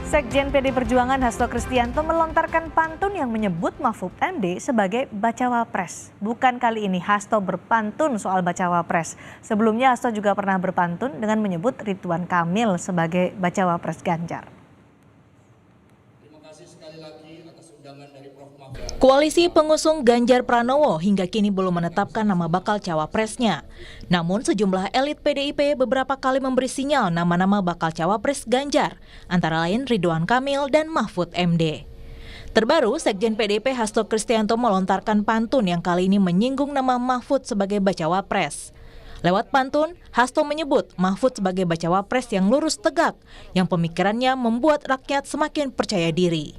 Sekjen PD Perjuangan Hasto Kristianto melontarkan pantun yang menyebut Mahfud MD sebagai bacawa pres. Bukan kali ini Hasto berpantun soal bacawa pres. Sebelumnya Hasto juga pernah berpantun dengan menyebut Ridwan Kamil sebagai bacawa pres Ganjar. Terima kasih sekali lagi atas undangan dari Prof. Mahfud. Koalisi pengusung Ganjar Pranowo hingga kini belum menetapkan nama bakal cawapresnya. Namun sejumlah elit PDIP beberapa kali memberi sinyal nama-nama bakal cawapres Ganjar, antara lain Ridwan Kamil dan Mahfud MD. Terbaru, Sekjen PDIP Hasto Kristianto melontarkan pantun yang kali ini menyinggung nama Mahfud sebagai bacawa pres. Lewat pantun, Hasto menyebut Mahfud sebagai bacawa pres yang lurus tegak, yang pemikirannya membuat rakyat semakin percaya diri.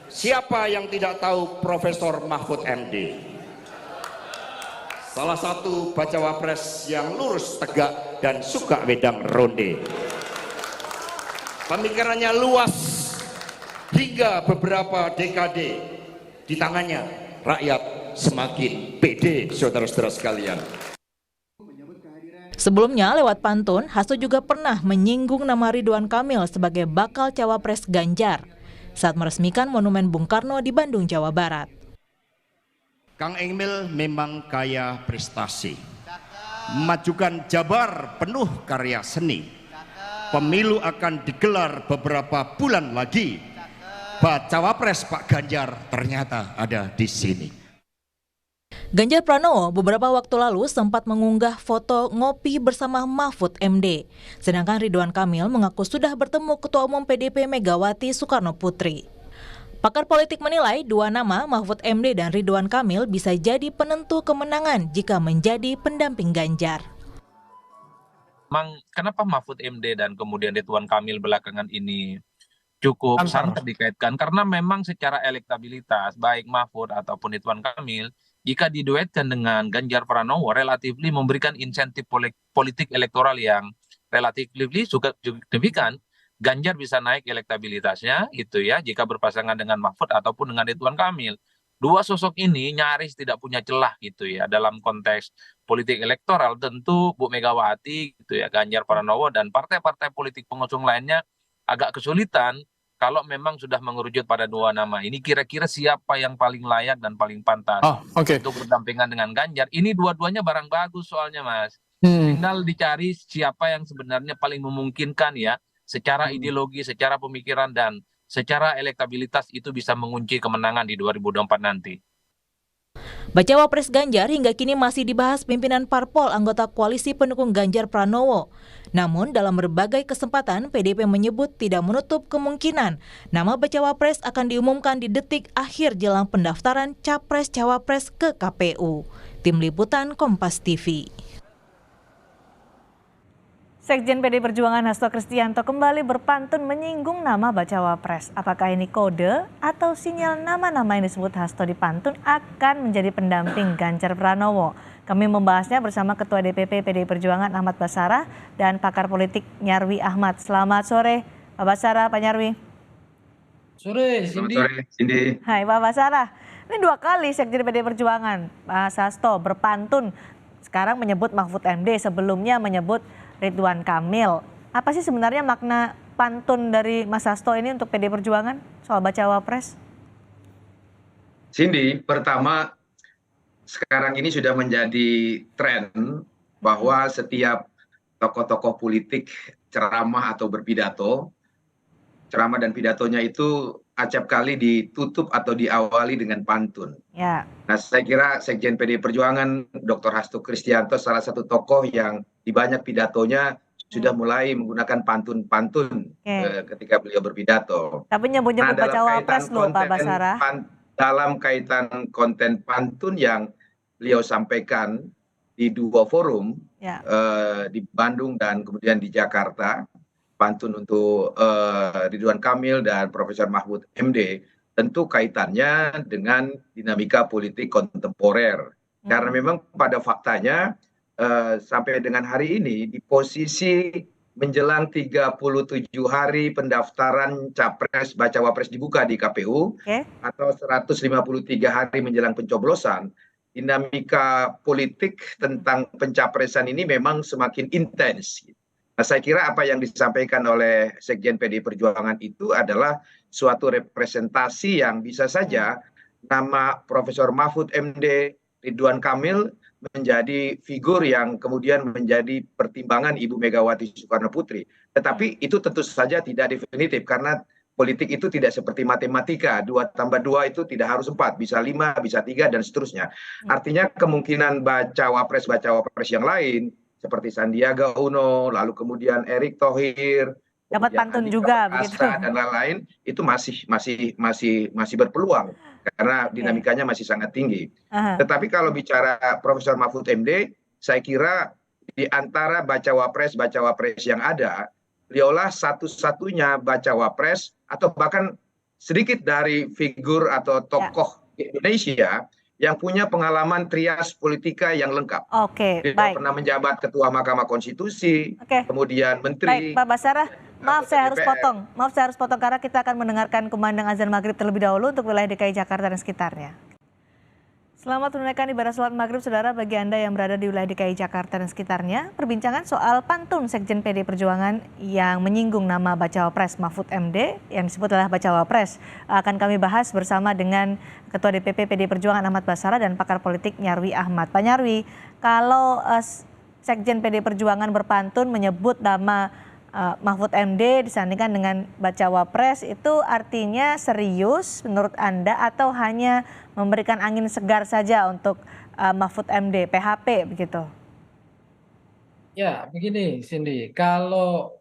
Siapa yang tidak tahu Profesor Mahfud MD? Salah satu bacawa pres yang lurus tegak dan suka wedang ronde. Pemikirannya luas hingga beberapa dekade. Di tangannya rakyat semakin pede, saudara-saudara sekalian. Sebelumnya lewat pantun, Hasto juga pernah menyinggung nama Ridwan Kamil sebagai bakal cawapres Ganjar saat meresmikan Monumen Bung Karno di Bandung, Jawa Barat. Kang Emil memang kaya prestasi, memajukan Jabar penuh karya seni. Pemilu akan digelar beberapa bulan lagi. Bacawa pres Pak Ganjar ternyata ada di sini. Ganjar Pranowo beberapa waktu lalu sempat mengunggah foto ngopi bersama Mahfud MD. Sedangkan Ridwan Kamil mengaku sudah bertemu Ketua Umum PDIP Megawati Soekarno Putri. Pakar politik menilai dua nama Mahfud MD dan Ridwan Kamil bisa jadi penentu kemenangan jika menjadi pendamping Ganjar. Memang kenapa Mahfud MD dan kemudian Ridwan Kamil belakangan ini cukup santer dikaitkan? Karena memang secara elektabilitas baik Mahfud ataupun Ridwan Kamil jika diduetkan dengan Ganjar Pranowo relatifly memberikan insentif politik elektoral yang relatifly signifikan. Ganjar bisa naik elektabilitasnya itu ya jika berpasangan dengan Mahfud ataupun dengan Ridwan Kamil. Dua sosok ini nyaris tidak punya celah gitu ya dalam konteks politik elektoral. Tentu Bu Megawati gitu ya, Ganjar Pranowo dan partai-partai politik pengusung lainnya agak kesulitan kalau memang sudah mengerucut pada dua nama ini. Kira-kira siapa yang paling layak dan paling pantas untuk berdampingan dengan Ganjar. Ini dua-duanya barang bagus soalnya Mas. Tinggal dicari siapa yang sebenarnya paling memungkinkan ya secara ideologi, secara pemikiran, dan secara elektabilitas itu bisa mengunci kemenangan di 2024 nanti. Bacawa pres Ganjar hingga kini masih dibahas pimpinan parpol anggota koalisi pendukung Ganjar Pranowo. Namun dalam berbagai kesempatan PDIP menyebut tidak menutup kemungkinan nama bacawa pres akan diumumkan di detik akhir jelang pendaftaran Capres-Cawapres ke KPU. Tim Liputan Kompas TV. Sekjen PD Perjuangan Hasto Kristianto kembali berpantun menyinggung nama bacawa pres. Apakah ini kode atau sinyal nama-nama yang disebut Hasto di pantun akan menjadi pendamping Ganjar Pranowo? Kami membahasnya bersama Ketua DPP PD Perjuangan Ahmad Basarah dan pakar politik Nyarwi Ahmad. Selamat sore Pak Basarah, Pak Nyarwi. Sore, Cindy. Selamat sore, Cindy. Hai Pak Basarah. Ini dua kali Sekjen PD Perjuangan Mas Hasto berpantun. Sekarang menyebut Mahfud MD, sebelumnya menyebut Ridwan Kamil. Apa sih sebenarnya makna pantun dari Mas Hasto ini untuk PD Perjuangan soal bacawa pres? Cindy, pertama sekarang ini sudah menjadi tren bahwa setiap tokoh-tokoh politik ceramah atau berpidato, ceramah dan pidatonya itu acap kali ditutup atau diawali dengan pantun. Ya. Nah, saya kira Sekjen PD Perjuangan Dr. Hasto Kristianto salah satu tokoh yang di banyak pidatonya sudah mulai menggunakan pantun-pantun ketika beliau berpidato. Tapi nyebut-nyebut bacawa pres loh Pak Basarah. Dalam kaitan konten pantun yang beliau sampaikan di dua forum, di Bandung dan kemudian di Jakarta, pantun untuk Ridwan Kamil dan Profesor Mahfud MD, tentu kaitannya dengan dinamika politik kontemporer. Karena memang pada faktanya sampai dengan hari ini di posisi menjelang 37 hari pendaftaran capres bacawa pres dibuka di KPU atau 153 hari menjelang pencoblosan, dinamika politik tentang pencapresan ini memang semakin intens. Nah, saya kira apa yang disampaikan oleh Sekjen PDI Perjuangan itu adalah suatu representasi yang bisa saja nama Profesor Mahfud MD, Ridwan Kamil menjadi figur yang kemudian menjadi pertimbangan Ibu Megawati Soekarno Putri. Tetapi itu tentu saja tidak definitif karena politik itu tidak seperti matematika, 2 tambah 2 itu tidak harus 4, bisa 5, bisa 3, dan seterusnya. Artinya kemungkinan bacawa pres yang lain, seperti Sandiaga Uno, lalu kemudian Erick Thohir, Dapat kemudian pantun Andika juga begitu. Perkasa dan lain-lain itu masih berpeluang karena dinamikanya masih sangat tinggi. Tetapi kalau bicara Profesor Mahfud MD, saya kira di antara bacawa pres yang ada, beliaulah satu-satunya bacawa pres atau bahkan sedikit dari figur atau tokoh Indonesia yang punya pengalaman trias politika yang lengkap. Oke, Dia baik. pernah menjabat Ketua Mahkamah Konstitusi, kemudian Menteri. Baik, Pak Basarah, maaf saya harus potong karena kita akan mendengarkan kumandang azan maghrib terlebih dahulu untuk wilayah DKI Jakarta dan sekitarnya. Selamat menunaikan ibadah sholat maghrib, saudara, bagi Anda yang berada di wilayah DKI Jakarta dan sekitarnya. Perbincangan soal pantun Sekjen PDI Perjuangan yang menyinggung nama Bacawa Pres Mahfud MD, yang disebut adalah Bacawa Pres, akan kami bahas bersama dengan Ketua DPP PDI Perjuangan Ahmad Basarah dan pakar politik Nyarwi Ahmad. Pak Nyarwi, kalau Sekjen PDI Perjuangan berpantun menyebut nama Mahfud MD disandingkan dengan Bacawa Pres, itu artinya serius menurut Anda atau hanya memberikan angin segar saja untuk Mahfud MD, PHP begitu? Ya, begini Cindy, kalau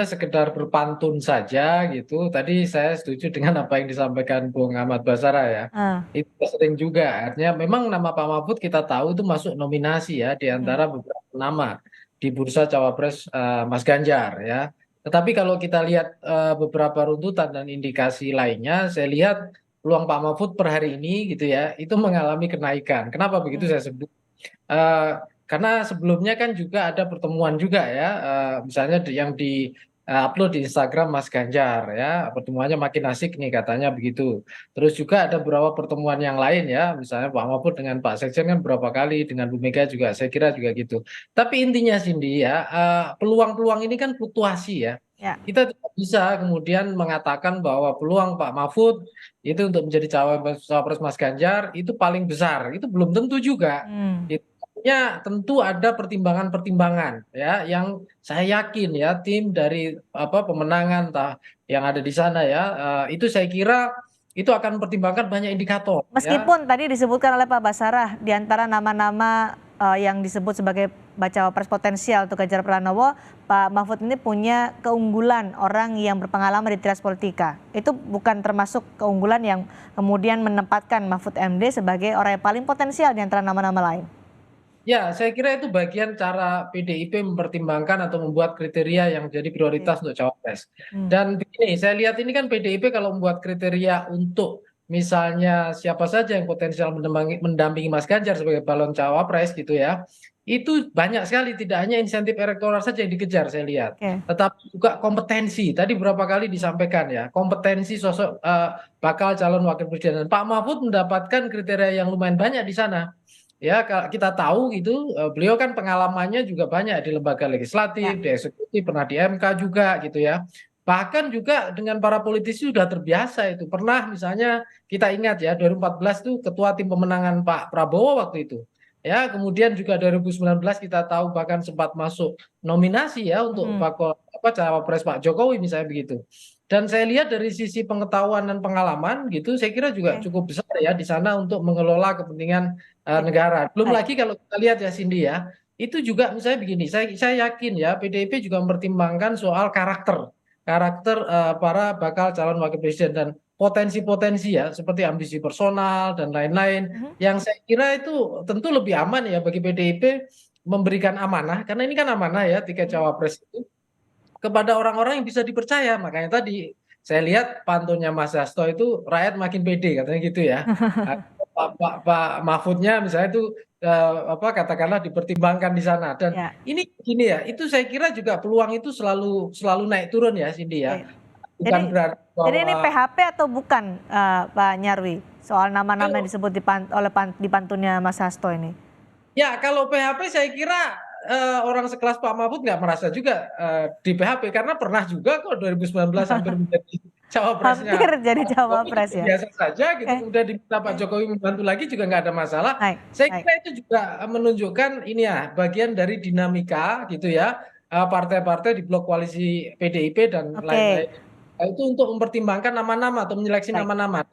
sekedar berpantun saja gitu, tadi saya setuju dengan apa yang disampaikan Bung Ahmad Basarah ya. Itu sering juga, artinya memang nama Pak Mahfud kita tahu itu masuk nominasi ya di antara beberapa nama di bursa cawapres Mas Ganjar ya. Tetapi kalau kita lihat beberapa runtutan dan indikasi lainnya, saya lihat peluang Pak Mahfud per hari ini gitu ya, itu mengalami kenaikan. Kenapa begitu saya sebut? Karena sebelumnya kan juga ada pertemuan juga ya, misalnya yang di upload di Instagram Mas Ganjar ya, pertemuannya makin asik nih katanya begitu. Terus juga ada beberapa pertemuan yang lain ya, misalnya Pak Mahfud dengan Pak Sekjen kan berapa kali, dengan Bu Mega juga saya kira juga gitu. Tapi intinya Cindy ya, peluang-peluang ini kan fluktuasi ya. Kita tidak bisa kemudian mengatakan bahwa peluang Pak Mahfud itu untuk menjadi cawapres Mas Ganjar itu paling besar, itu belum tentu juga. Ya, tentu ada pertimbangan-pertimbangan ya yang saya yakin ya tim dari pemenangan yang ada di sana ya, itu saya kira itu akan mempertimbangkan banyak indikator. Meskipun tadi disebutkan oleh Pak Basarah di antara nama-nama yang disebut sebagai bacawa pres potensial untuk Ganjar Pranowo, Pak Mahfud ini punya keunggulan orang yang berpengalaman di trias politika. Itu bukan termasuk keunggulan yang kemudian menempatkan Mahfud MD sebagai orang yang paling potensial di antara nama-nama lain. Ya, saya kira itu bagian cara PDIP mempertimbangkan atau membuat kriteria yang jadi prioritas untuk cawapres. Dan begini, saya lihat ini kan PDIP kalau membuat kriteria untuk misalnya siapa saja yang potensial mendampingi Mas Ganjar sebagai balon cawapres gitu ya, itu banyak sekali, tidak hanya insentif elektoral saja yang dikejar saya lihat, tetapi juga kompetensi. Tadi berapa kali disampaikan ya, kompetensi sosok bakal calon wakil presiden. Dan Pak Mahfud mendapatkan kriteria yang lumayan banyak di sana. Ya, kita tahu gitu, beliau kan pengalamannya juga banyak di lembaga legislatif, di eksekutif, pernah di MK juga gitu ya. Bahkan juga dengan para politisi sudah terbiasa itu. Pernah misalnya kita ingat ya 2014 itu ketua tim pemenangan Pak Prabowo waktu itu. Ya, kemudian juga 2019 kita tahu bahkan sempat masuk nominasi ya untuk cawapres Pak Jokowi misalnya begitu. Dan saya lihat dari sisi pengetahuan dan pengalaman gitu, saya kira juga cukup besar ya di sana untuk mengelola kepentingan negara. Belum lagi kalau kita lihat ya Cindy ya, itu juga misalnya begini, saya yakin ya PDIP juga mempertimbangkan soal karakter para bakal calon wakil presiden dan potensi-potensi ya seperti ambisi personal dan lain-lain yang saya kira itu tentu lebih aman ya bagi PDIP memberikan amanah, karena ini kan amanah ya tiket cawapres itu kepada orang-orang yang bisa dipercaya. Makanya tadi saya lihat pantunnya Mas Hasto itu rakyat makin pede katanya gitu ya. Pak Mahfudnya misalnya itu katakanlah dipertimbangkan di sana. Dan ini gini ya, itu saya kira juga peluang itu selalu naik turun ya Cindy ya. Bukan jadi ini PHP atau bukan Pak Nyarwi soal nama-nama yang disebut di pantunnya Mas Hasto ini? Ya, kalau PHP saya kira orang sekelas Pak Mahfud nggak merasa juga di PHP, karena pernah juga kok 2019 hampir menjadi cawapresnya. Hampir jadi cawapres ya. Biasa saja gitu, udah diminta Pak Jokowi membantu lagi juga nggak ada masalah. Saya kira itu juga menunjukkan ini ya, bagian dari dinamika gitu ya, partai-partai di blok koalisi PDIP dan lain-lain. Itu untuk mempertimbangkan nama-nama atau menyeleksi nama-nama,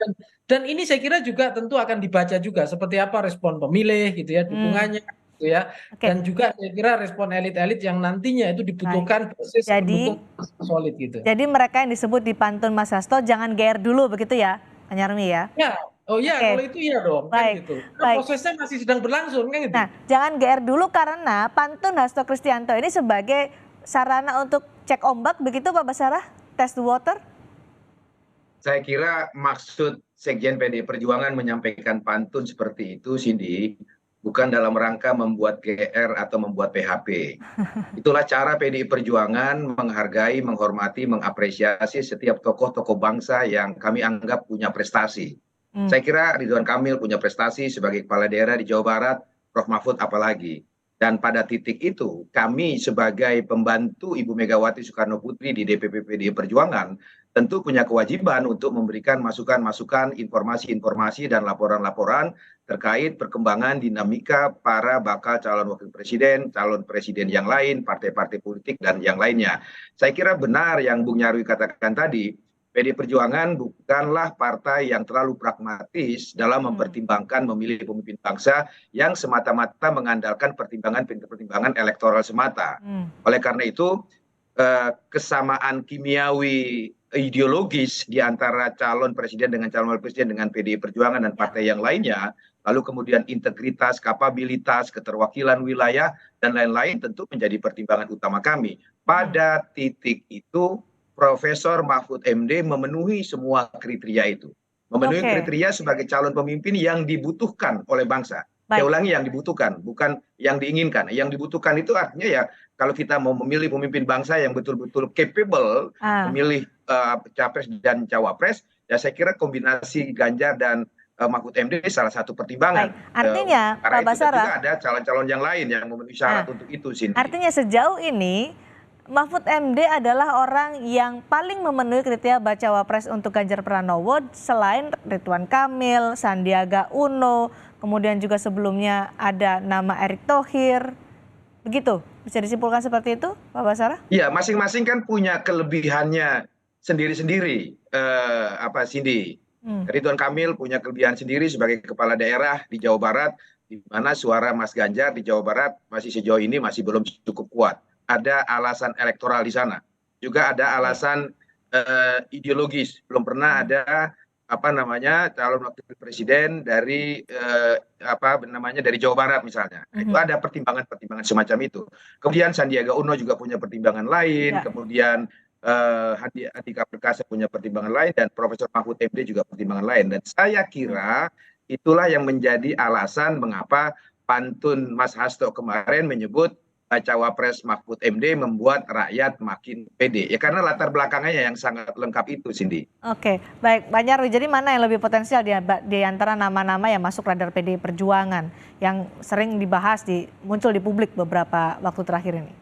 dan ini saya kira juga tentu akan dibaca juga seperti apa respon pemilih gitu ya, dukungannya gitu ya, dan juga saya kira respon elit-elit yang nantinya itu dibutuhkan basis pendukung solid gitu. Jadi mereka yang disebut di pantun Mas Hasto jangan GR dulu begitu ya, Pak Nyarmi ya? Ya, oh iya, kalau itu iya dong, kan gitu. Karena prosesnya masih sedang berlangsung kan gitu. Nah, jangan GR dulu karena pantun Hasto Kristianto ini sebagai sarana untuk cek ombak begitu Pak Basarah? Test the water? Saya kira maksud Sekjen PDI Perjuangan menyampaikan pantun seperti itu, Cindy, bukan dalam rangka membuat GR atau membuat PHP. Itulah cara PDI Perjuangan menghargai, menghormati, mengapresiasi setiap tokoh-tokoh bangsa yang kami anggap punya prestasi. Saya kira Ridwan Kamil punya prestasi sebagai kepala daerah di Jawa Barat, Prof Mahfud apalagi. Dan pada titik itu, kami sebagai pembantu Ibu Megawati Soekarno Putri di DPP PDI Perjuangan tentu punya kewajiban untuk memberikan masukan-masukan, informasi-informasi dan laporan-laporan terkait perkembangan dinamika para bakal calon wakil presiden, calon presiden yang lain, partai-partai politik dan yang lainnya. Saya kira benar yang Bung Nyarwi katakan tadi, PDI Perjuangan bukanlah partai yang terlalu pragmatis dalam mempertimbangkan memilih pemimpin bangsa yang semata-mata mengandalkan pertimbangan elektoral semata. Oleh karena itu, kesamaan kimiawi ideologis di antara calon presiden dengan calon wakil presiden dengan PDI Perjuangan dan partai yang lainnya, lalu kemudian integritas, kapabilitas, keterwakilan wilayah, dan lain-lain tentu menjadi pertimbangan utama kami. Pada titik itu, Profesor Mahfud MD memenuhi semua kriteria itu. Memenuhi kriteria sebagai calon pemimpin yang dibutuhkan oleh bangsa. Saya ulangi, yang dibutuhkan, bukan yang diinginkan. Yang dibutuhkan itu artinya ya, kalau kita mau memilih pemimpin bangsa yang betul-betul capable, memilih capres dan cawapres, ya saya kira kombinasi Ganjar dan Mahfud MD salah satu pertimbangan. Artinya, Pak Basarah, juga ada calon-calon yang lain yang memenuhi syarat untuk itu, Cindy. Artinya sejauh ini, Mahfud MD adalah orang yang paling memenuhi kriteria bacawa pres untuk Ganjar Pranowo selain Ridwan Kamil, Sandiaga Uno, kemudian juga sebelumnya ada nama Erick Thohir. Begitu, bisa disimpulkan seperti itu Pak Basarah? Iya, masing-masing kan punya kelebihannya sendiri-sendiri, Cindy. Ridwan Kamil punya kelebihan sendiri sebagai kepala daerah di Jawa Barat, di mana suara Mas Ganjar di Jawa Barat masih sejauh ini masih belum cukup kuat. Ada alasan elektoral di sana, juga ada alasan ideologis. Belum pernah ada calon wakil presiden dari dari Jawa Barat misalnya. Itu ada pertimbangan-pertimbangan semacam itu. Kemudian Sandiaga Uno juga punya pertimbangan lain. Kemudian Andika Perkasa punya pertimbangan lain, dan Profesor Mahfud MD juga pertimbangan lain. Dan saya kira itulah yang menjadi alasan mengapa pantun Mas Hasto kemarin menyebut cawapres Mahfud MD membuat rakyat makin pede. Ya karena latar belakangnya yang sangat lengkap itu, Cindy. Oke, baik. Pak Nyarwi, jadi mana yang lebih potensial di antara nama-nama yang masuk radar PDI Perjuangan yang sering dibahas, muncul di publik beberapa waktu terakhir ini?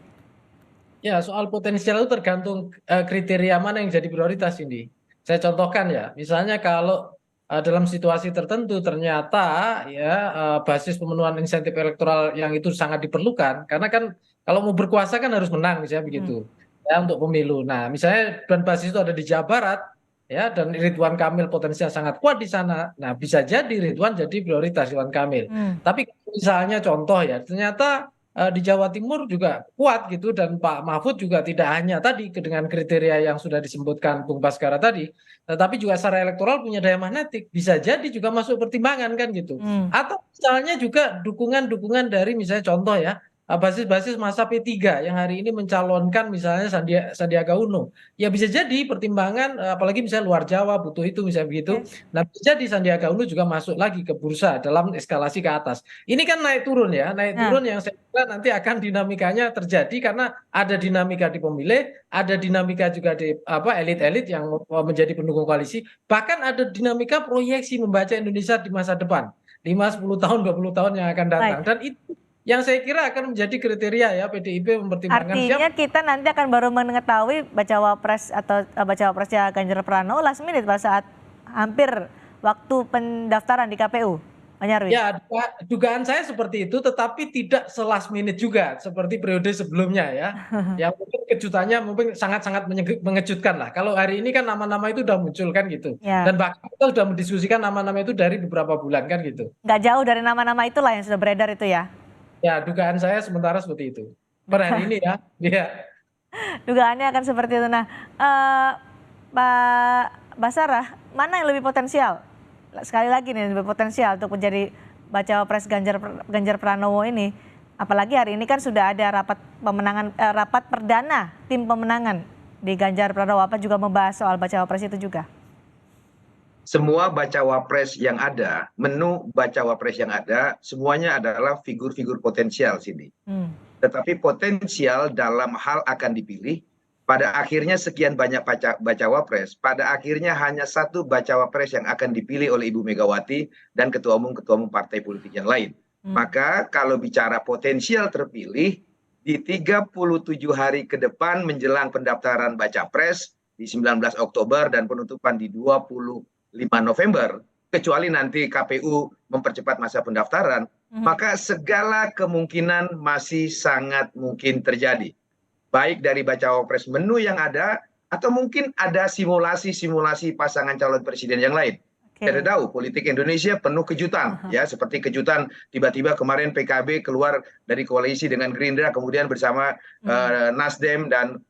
Ya, soal potensial itu tergantung kriteria mana yang jadi prioritas ini. Saya contohkan ya, misalnya kalau dalam situasi tertentu ternyata ya basis pemenuhan insentif elektoral yang itu sangat diperlukan, karena kan kalau mau berkuasa kan harus menang misalnya begitu ya untuk pemilu. Nah misalnya dan basis itu ada di Jawa Barat ya, dan Ridwan Kamil potensial sangat kuat di sana. Nah bisa jadi Ridwan jadi prioritas, Ridwan Kamil. Tapi misalnya contoh ya, ternyata di Jawa Timur juga kuat gitu, dan Pak Mahfud juga tidak hanya tadi dengan kriteria yang sudah disebutkan Bung Baskara tadi, tetapi juga secara elektoral punya daya magnetik, bisa jadi juga masuk pertimbangan kan gitu. Atau misalnya juga dukungan-dukungan dari misalnya contoh ya, basis-basis masa P3 yang hari ini mencalonkan misalnya Sandiaga Uno. Ya bisa jadi pertimbangan, apalagi misalnya luar Jawa butuh itu misalnya begitu. Nah bisa jadi Sandiaga Uno juga masuk lagi ke bursa dalam eskalasi ke atas. Ini kan naik turun ya, naik turun yang saya kira nanti akan dinamikanya terjadi karena ada dinamika di pemilih, ada dinamika juga di elit-elit yang menjadi pendukung koalisi, bahkan ada dinamika proyeksi membaca Indonesia di masa depan, 5, 10 tahun, 20 tahun yang akan datang. Dan itu yang saya kira akan menjadi kriteria ya PDIP mempertimbangkan. Artinya kita nanti akan baru mengetahui bacawa pres atau bacawa presnya Ganjar Pranowo last minute pada saat hampir waktu pendaftaran di KPU, Pak Nyarwi. Ya, dugaan saya seperti itu, tetapi tidak last minute juga seperti periode sebelumnya ya. Yang mungkin kejutannya mungkin sangat-sangat mengejutkan lah. Kalau hari ini kan nama-nama itu udah muncul kan gitu. Ya. Dan bahkan kita sudah mendiskusikan nama-nama itu dari beberapa bulan kan gitu. Nggak jauh dari nama-nama itulah yang sudah beredar itu ya. Ya, dugaan saya sementara seperti itu. Per hari ini ya. Iya. Dugaannya akan seperti itu. Nah, Pak Basarah, mana yang lebih potensial? Sekali lagi nih, lebih potensial untuk menjadi bacawa pres Ganjar Pranowo ini. Apalagi hari ini kan sudah ada rapat pemenangan, rapat perdana tim pemenangan di Ganjar Pranowo. Apa juga membahas soal bacawa pres itu juga? Semua bacawa pres yang ada, menu bacawa pres yang ada, semuanya adalah figur-figur potensial sini. Tetapi potensial dalam hal akan dipilih, pada akhirnya sekian banyak bacawa pres, pada akhirnya hanya satu bacawa pres yang akan dipilih oleh Ibu Megawati dan ketua umum partai politik yang lain. Maka kalau bicara potensial terpilih, di 37 hari ke depan menjelang pendaftaran baca pres di 19 Oktober dan penutupan di 25 November, kecuali nanti KPU mempercepat masa pendaftaran, maka segala kemungkinan masih sangat mungkin terjadi. Baik dari bacawa pres menu yang ada, atau mungkin ada simulasi-simulasi pasangan calon presiden yang lain. Kita tahu politik Indonesia penuh kejutan, ya, seperti kejutan tiba-tiba kemarin PKB keluar dari koalisi dengan Gerindra, kemudian bersama Nasdem dan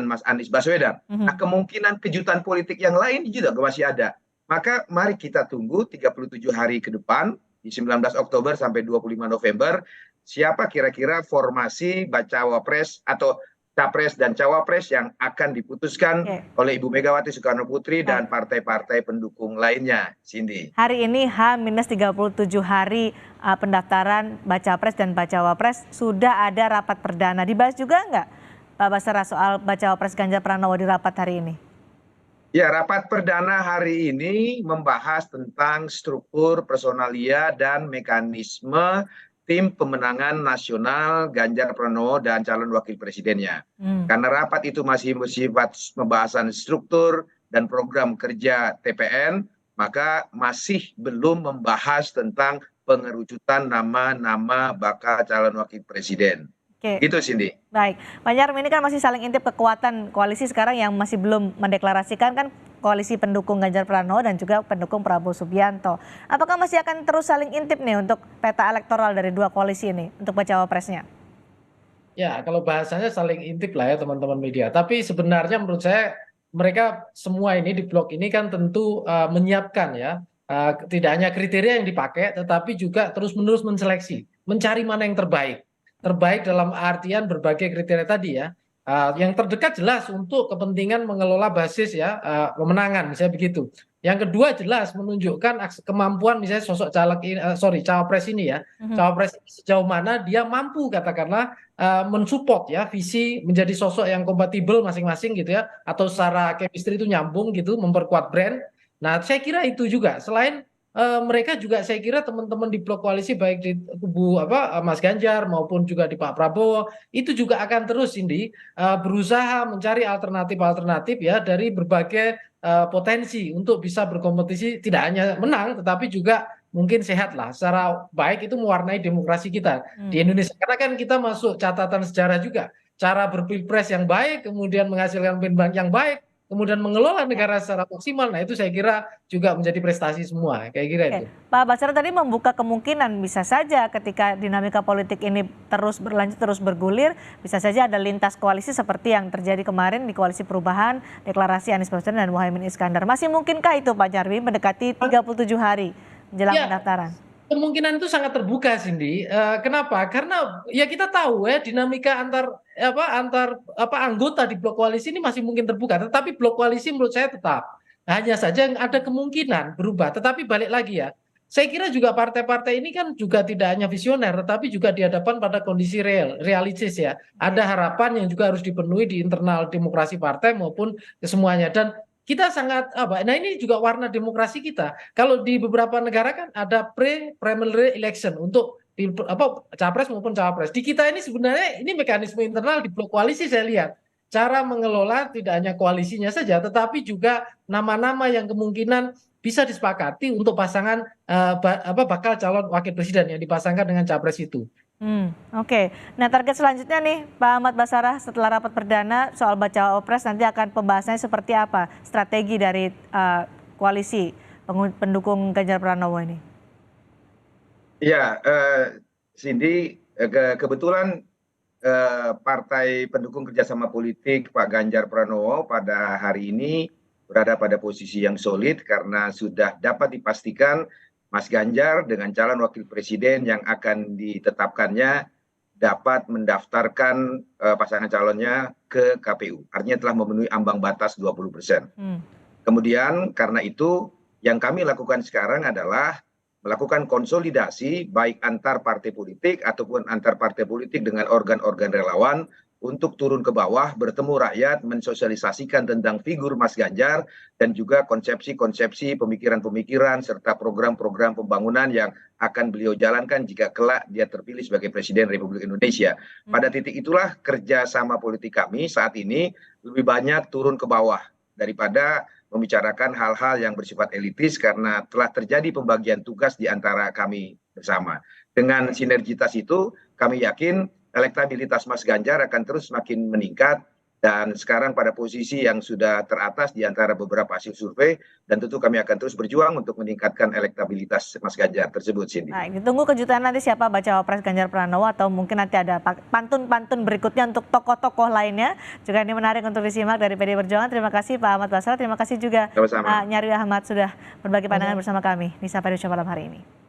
Mas Anies Baswedan. Nah, kemungkinan kejutan politik yang lain juga masih ada. Maka mari kita tunggu 37 hari ke depan, di 19 Oktober sampai 25 November, siapa kira-kira formasi bacawa pres atau capres dan cawapres yang akan diputuskan oleh Ibu Megawati Soekarno Putri dan partai-partai pendukung lainnya, Cindy. Hari ini H-37 hari pendaftaran baca pres dan bacawa pres, sudah ada rapat perdana. Dibahas juga nggak Pak Basarah soal bacawa pres Ganjar Pranowo di rapat hari ini? Ya, rapat perdana hari ini membahas tentang struktur, personalia, dan mekanisme tim pemenangan nasional Ganjar Pranowo dan calon wakil presidennya. Karena rapat itu masih bersifat pembahasan struktur dan program kerja TPN, maka masih belum membahas tentang pengerucutan nama-nama bakal calon wakil presiden. Gitu, Cindy. Baik, Pak Nyarwi, ini kan masih saling intip kekuatan koalisi sekarang yang masih belum mendeklarasikan kan koalisi pendukung Ganjar Pranowo dan juga pendukung Prabowo Subianto. Apakah masih akan terus saling intip nih untuk peta elektoral dari dua koalisi ini untuk bacawa presnya? Ya, kalau bahasanya saling intip lah ya teman-teman media. Tapi sebenarnya menurut saya mereka semua ini di blok ini kan tentu menyiapkan ya, tidak hanya kriteria yang dipakai, tetapi juga terus-menerus menseleksi, mencari mana yang terbaik. Terbaik dalam artian berbagai kriteria tadi ya. Yang terdekat jelas untuk kepentingan mengelola basis ya pemenangan misalnya begitu. Yang kedua jelas menunjukkan kemampuan misalnya sosok cawapres ini ya. Cawapres sejauh mana dia mampu katakanlah mensupport ya visi menjadi sosok yang kompatibel masing-masing gitu ya, atau secara chemistry itu nyambung gitu, memperkuat brand. Nah, saya kira itu juga selain mereka juga saya kira teman-teman di blok koalisi baik di kubu Mas Ganjar maupun juga di Pak Prabowo itu juga akan terus ini berusaha mencari alternatif ya dari berbagai potensi untuk bisa berkompetisi, tidak hanya menang tetapi juga mungkin sehat lah secara baik, itu mewarnai demokrasi kita di Indonesia, karena kan kita masuk catatan sejarah juga cara berpilpres yang baik kemudian menghasilkan pemimpin yang baik kemudian mengelola negara secara maksimal. Nah, itu saya kira juga menjadi prestasi semua, kayak kira itu. Pak Basarah tadi membuka kemungkinan bisa saja ketika dinamika politik ini terus berlanjut, terus bergulir, bisa saja ada lintas koalisi seperti yang terjadi kemarin di Koalisi Perubahan, deklarasi Anies Baswedan dan Muhaimin Iskandar. Masih mungkinkah itu Pak Nyarwi mendekati 37 hari menjelang pendaftaran? Kemungkinan itu sangat terbuka, Cindy. Kenapa? Karena ya kita tahu ya dinamika antar anggota di blok koalisi ini masih mungkin terbuka. Tetapi blok koalisi menurut saya tetap hanya saja ada kemungkinan berubah. Tetapi balik lagi ya, saya kira juga partai-partai ini kan juga tidak hanya visioner, tetapi juga dihadapkan pada kondisi realistis ya. Ada harapan yang juga harus dipenuhi di internal demokrasi partai maupun kesemuanya. Dan kita sangat nah ini juga warna demokrasi kita. Kalau di beberapa negara kan ada primary election untuk capres maupun cawapres. Di kita ini sebenarnya ini mekanisme internal di blok koalisi saya lihat. Cara mengelola tidak hanya koalisinya saja, tetapi juga nama-nama yang kemungkinan bisa disepakati untuk pasangan bakal calon wakil presiden yang dipasangkan dengan capres itu. Oke. Nah, target selanjutnya nih Pak Ahmad Basarah setelah rapat perdana soal bacawa pres nanti akan pembahasannya seperti apa? Strategi dari koalisi pendukung Ganjar Pranowo ini. Ya, Cindy, kebetulan Partai Pendukung Kerjasama Politik Pak Ganjar Pranowo pada hari ini berada pada posisi yang solid karena sudah dapat dipastikan Mas Ganjar dengan calon wakil presiden yang akan ditetapkannya dapat mendaftarkan pasangan calonnya ke KPU. Artinya telah memenuhi ambang batas 20%. Kemudian karena itu yang kami lakukan sekarang adalah melakukan konsolidasi baik antar partai politik ataupun antar partai politik dengan organ-organ relawan untuk turun ke bawah, bertemu rakyat, mensosialisasikan tentang figur Mas Ganjar dan juga konsepsi-konsepsi pemikiran-pemikiran serta program-program pembangunan yang akan beliau jalankan jika kelak dia terpilih sebagai Presiden Republik Indonesia. Pada titik itulah kerjasama politik kami saat ini lebih banyak turun ke bawah daripada membicarakan hal-hal yang bersifat elitis karena telah terjadi pembagian tugas di antara kami bersama. Dengan sinergitas itu kami yakin elektabilitas Mas Ganjar akan terus semakin meningkat dan sekarang pada posisi yang sudah teratas di antara beberapa hasil survei dan tentu kami akan terus berjuang untuk meningkatkan elektabilitas Mas Ganjar tersebut, Cindy. Baik, ditunggu kejutan nanti siapa bacawa pres Ganjar Pranowo atau mungkin nanti ada pantun-pantun berikutnya untuk tokoh-tokoh lainnya. Juga ini menarik untuk disimak dari PD Perjuangan. Terima kasih Pak Ahmad Basarah, terima kasih juga Pak Nyarwi Ahmad sudah berbagi pandangan bersama kami di Sapa Indonesia malam hari ini.